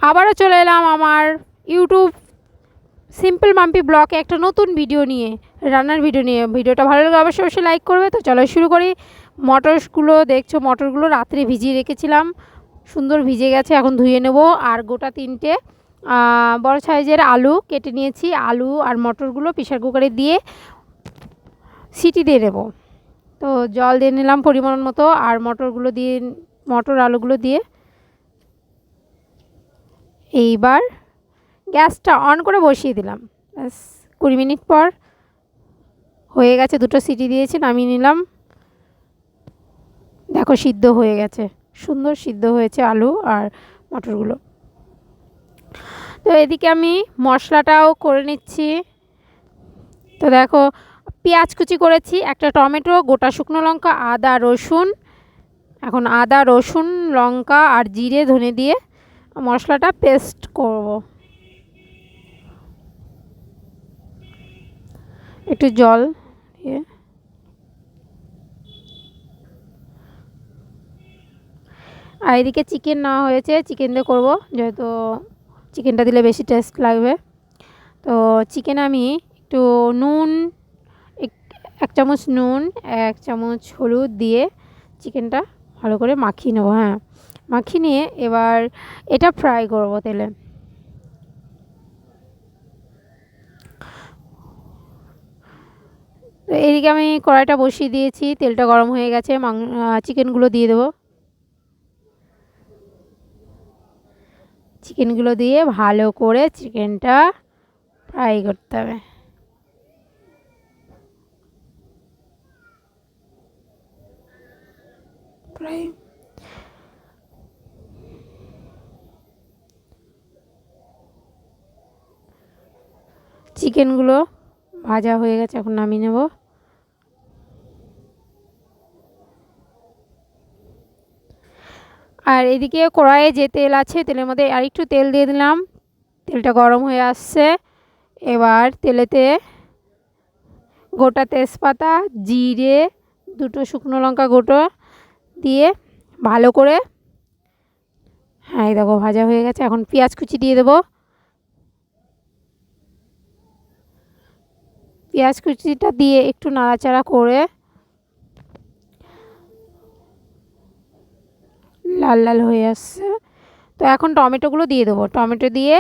আবারও চলে এলাম আমার ইউটিউব সিম্পল মাম্পি ব্লগে একটা নতুন ভিডিও নিয়ে, রান্নার ভিডিও নিয়ে। ভিডিওটা ভালো লাগলে অবশ্যই অবশ্যই লাইক করবে। তো চলো শুরু করি। মটরগুলো দেখছো, মটরগুলো রাত্রে ভিজিয়ে রেখেছিলাম, সুন্দর ভিজে গেছে, এখন ধুয়ে নেব। আর গোটা 3টে বড় সাইজের আলু কেটে নিয়েছি। আলু আর মটরগুলো প্রেসার কুকারে দিয়ে সিটি দিয়ে নেব। তো জল দিয়ে নিলাম পরিমাণ মতো, আর মটরগুলো দিয়ে, মটর আলুগুলো দিয়ে এইবার গ্যাসটা অন করে বসিয়ে দিলাম। ব্যাস 20 মিনিট পর হয়ে গেছে, 2টো সিটি দিয়েছি, নামিয়ে নিলাম। দেখো সিদ্ধ হয়ে গেছে, সুন্দর সিদ্ধ হয়েছে আলু আর মটরগুলো। তো এদিকে আমি মশলাটাও করে নিচ্ছি। তো দেখো পেঁয়াজ কুচি করেছি, একটা টমেটো, গোটা শুকনো লঙ্কা, আদা রসুন। এখন আদা রসুন লঙ্কা আর জিরে ধনে দিয়ে মশলাটা পেস্ট করব। একটু জল দিয়ে আর এদিকে চিকেন নেওয়া হয়েছে, চিকেন দিয়ে করবো, যেহেতু চিকেনটা দিলে বেশি টেস্ট লাগবে। তো চিকেন আমি একটু নুন, 1 চামচ নুন, 1 চামচ হলুদ দিয়ে চিকেনটা ভালো করে মাখিয়ে নেবো। হ্যাঁ, মাখিয়ে নিয়ে এবার এটা ফ্রাই করব তেলে। তো এদিকে আমি কড়াইটা বসিয়ে দিয়েছি, তেলটা গরম হয়ে গেছে, চিকেনগুলো দিয়ে দেবো। চিকেনগুলো দিয়ে ভালো করে চিকেনটা ফ্রাই করতে হবে। ফ্রাই চিকেনগুলো ভাজা হয়ে গেছে, এখন নামিয়ে নেব। আর এদিকে কড়াইয়ে যে তেল আছে, তেলের মধ্যে আর একটু তেল দিয়ে দিলাম। তেলটা গরম হয়ে আসছে, এবার তেলেতে গোটা তেজপাতা, জিরে, 2টো শুকনো লঙ্কা গোটা দিয়ে ভালো করে, হ্যাঁ এই দেখো ভাজা হয়ে গেছে। এখন পেঁয়াজ কুচি দিয়ে দেবো। পেঁয়াজ কুচিটা দিয়ে একটু নাড়াচাড়া করে লাল লাল হয়ে আসছে। তো এখন টমেটোগুলো দিয়ে দেবো। টমেটো দিয়ে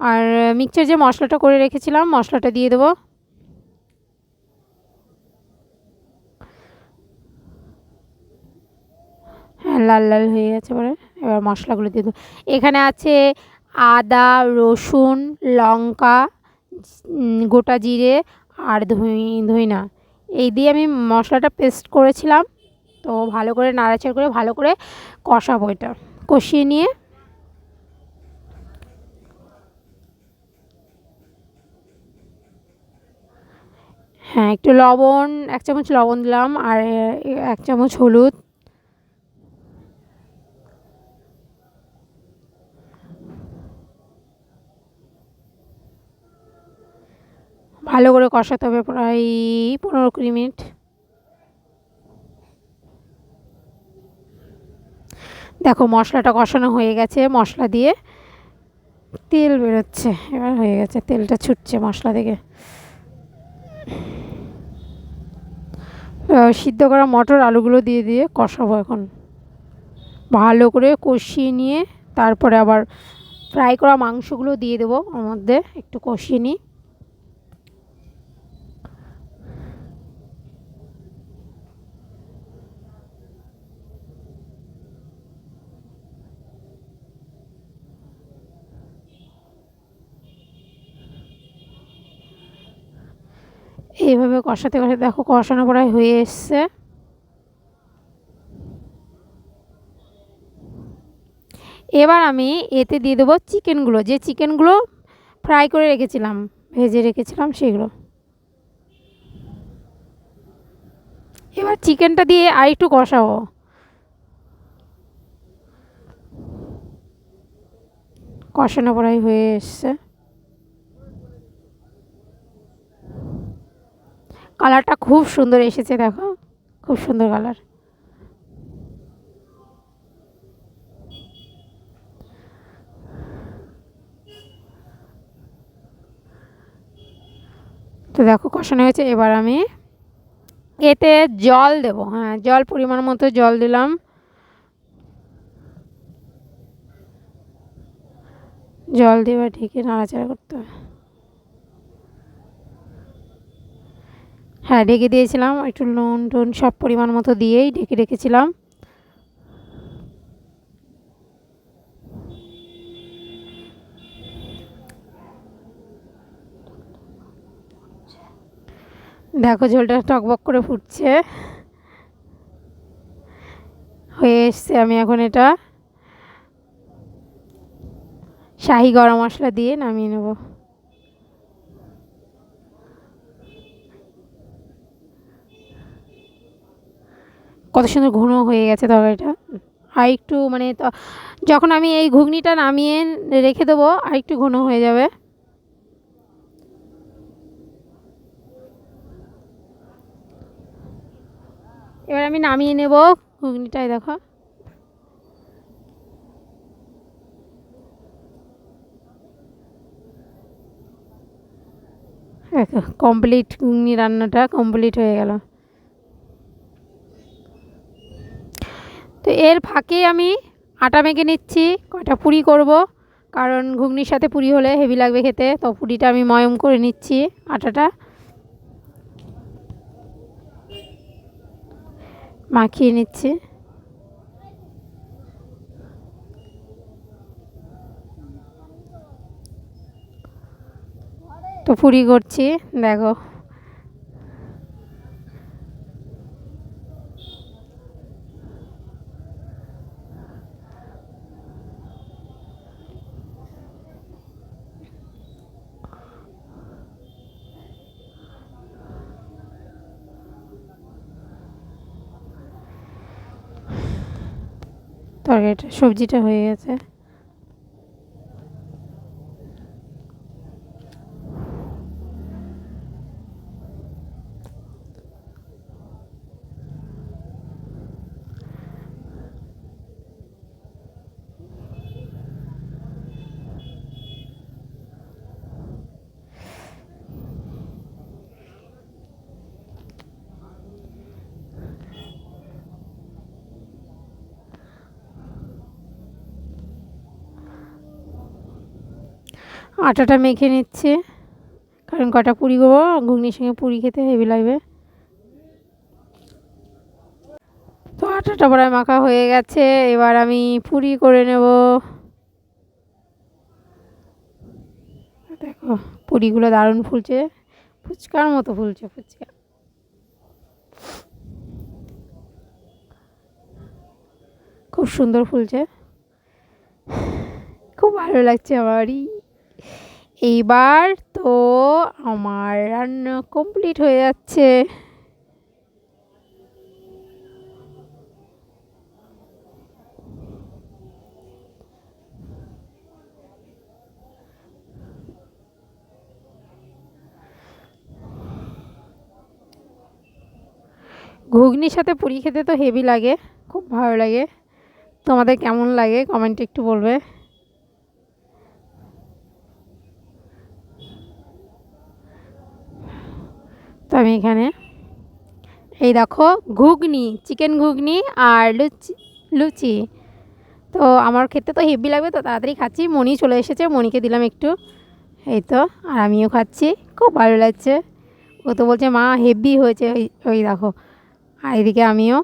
আর মিক্সচার যে মশলাটা করে রেখেছিলাম, মশলাটা দিয়ে দেবো। হ্যাঁ, লাল লাল হয়ে গেছে পরে, এবার মশলাগুলো দিয়ে দেবো। এখানে আছে আদা রসুন লঙ্কা, গোটা জিরে আর ধইনা, এই দিয়ে আমি মশলাটা পেস্ট করেছিলাম। তো ভালো করে নাড়াচাড়া করে ভালো করে কষাবো, এটা কষিয়ে নিয়ে হ্যাঁ একটু লবণ, 1 চামচ লবণ দিলাম, আর 1 চামচ হলুদ। ভালো করে কষাতে হবে প্রায় 15-20 মিনিট। দেখো মশলাটা কষানো হয়ে গেছে, মশলা দিয়ে তেল বেরোচ্ছে, এবার হয়ে গেছে, তেলটা ছুটছে মশলা থেকে। সিদ্ধ করা মটর আলুগুলো দিয়ে দিয়ে কষাবো এখন, ভালো করে কষিয়ে নিয়ে তারপরে আবার ফ্রাই করা মাংসগুলো দিয়ে দেবো ওর মধ্যে, একটু কষিয়ে নিই। এইভাবে কষাতে কষাতে দেখো কষানো প্রায় হয়ে এসছে। এবার আমি এতে দিয়ে দেবো চিকেনগুলো, যে চিকেনগুলো ফ্রাই করে রেখেছিলাম, ভেজে রেখেছিলাম সেগুলো। এবার চিকেনটা দিয়ে আর একটু কষাবো। কষানো প্রায় হয়ে এসছে, কালারটা খুব সুন্দর এসেছে, দেখো খুব সুন্দর কালার। তো দেখো কষানো হয়েছে। এবার আমি এতে জল দেবো। হ্যাঁ, জল পরিমাণ মতো জল দিলাম। জল দিয়ে ঢেকে নাড়াচাড়া করতে হবে। হ্যাঁ, ঢেকে দিয়েছিলাম, একটু নুন টুন সব পরিমাণ মতো দিয়েই ঢেকে রেখেছিলাম। দেখো ঝোলটা টকবক করে ফুটছে, হয়ে এসছে। আমি এখন এটা শাহি গরম মশলা দিয়ে নামিয়ে নেব। কত সুন্দর ঘন হয়ে গেছে তরকারিটা। আর একটু মানে যখন আমি এই ঘুগনিটা নামিয়ে রেখে দেবো আর একটু ঘন হয়ে যাবে। এবার আমি নামিয়ে নেব ঘুগনিটাই। দেখো কমপ্লিট, ঘুগনি রান্নাটা কমপ্লিট হয়ে গেল। তো এর ফাঁকে আমি আটা মেখে নিচ্ছি, কটা পুরি করব, কারণ ঘুগনির সাথে পুরি হলে হেভি লাগবে খেতে। তো পুরিটা আমি ময়ম করে নিচ্ছি, আটাটা মাখিয়ে নিচ্ছি। তো পুরি করছি, দেখো তরকারিটা, সবজিটা হয়ে গেছে। আটাটা মেখে নিচ্ছে, কারণ কটা পুরি করবো, ঘুগনির সঙ্গে পুরি খেতে হেভি লাগবে। তো আটাটা প্রায় মাখা হয়ে গেছে, এবার আমি পুরি করে নেব। দেখো পুরিগুলো দারুণ ফুলছে, ফুচকার মতো ফুলছে, ফুচকা। খুব সুন্দর ফুলছে, খুব ভালো লাগছে আমারই। এইবার তো আমার রান্না কমপ্লিট হয়ে যাচ্ছে। ঘুগনির সাথে পুরি খেতে তো হেভি লাগে, খুব ভালো লাগে। তোমাদের কেমন লাগে কমেন্টে একটু বলবে। তো আমি এখানে এই দেখো ঘুগনি, চিকেন ঘুগনি আর লুচি লুচি। তো আমার খেতে তো হেভি লাগবে, তো তাড়াতাড়ি খাচ্ছি। মনি চলে এসেছে, মনিকে দিলাম একটু, এই তো। আর আমিও খাচ্ছি, খুব ভালো লাগছে। ও তো বলছে মা হেভি হয়েছে, ওই ওই দেখো। আর এদিকে আমিও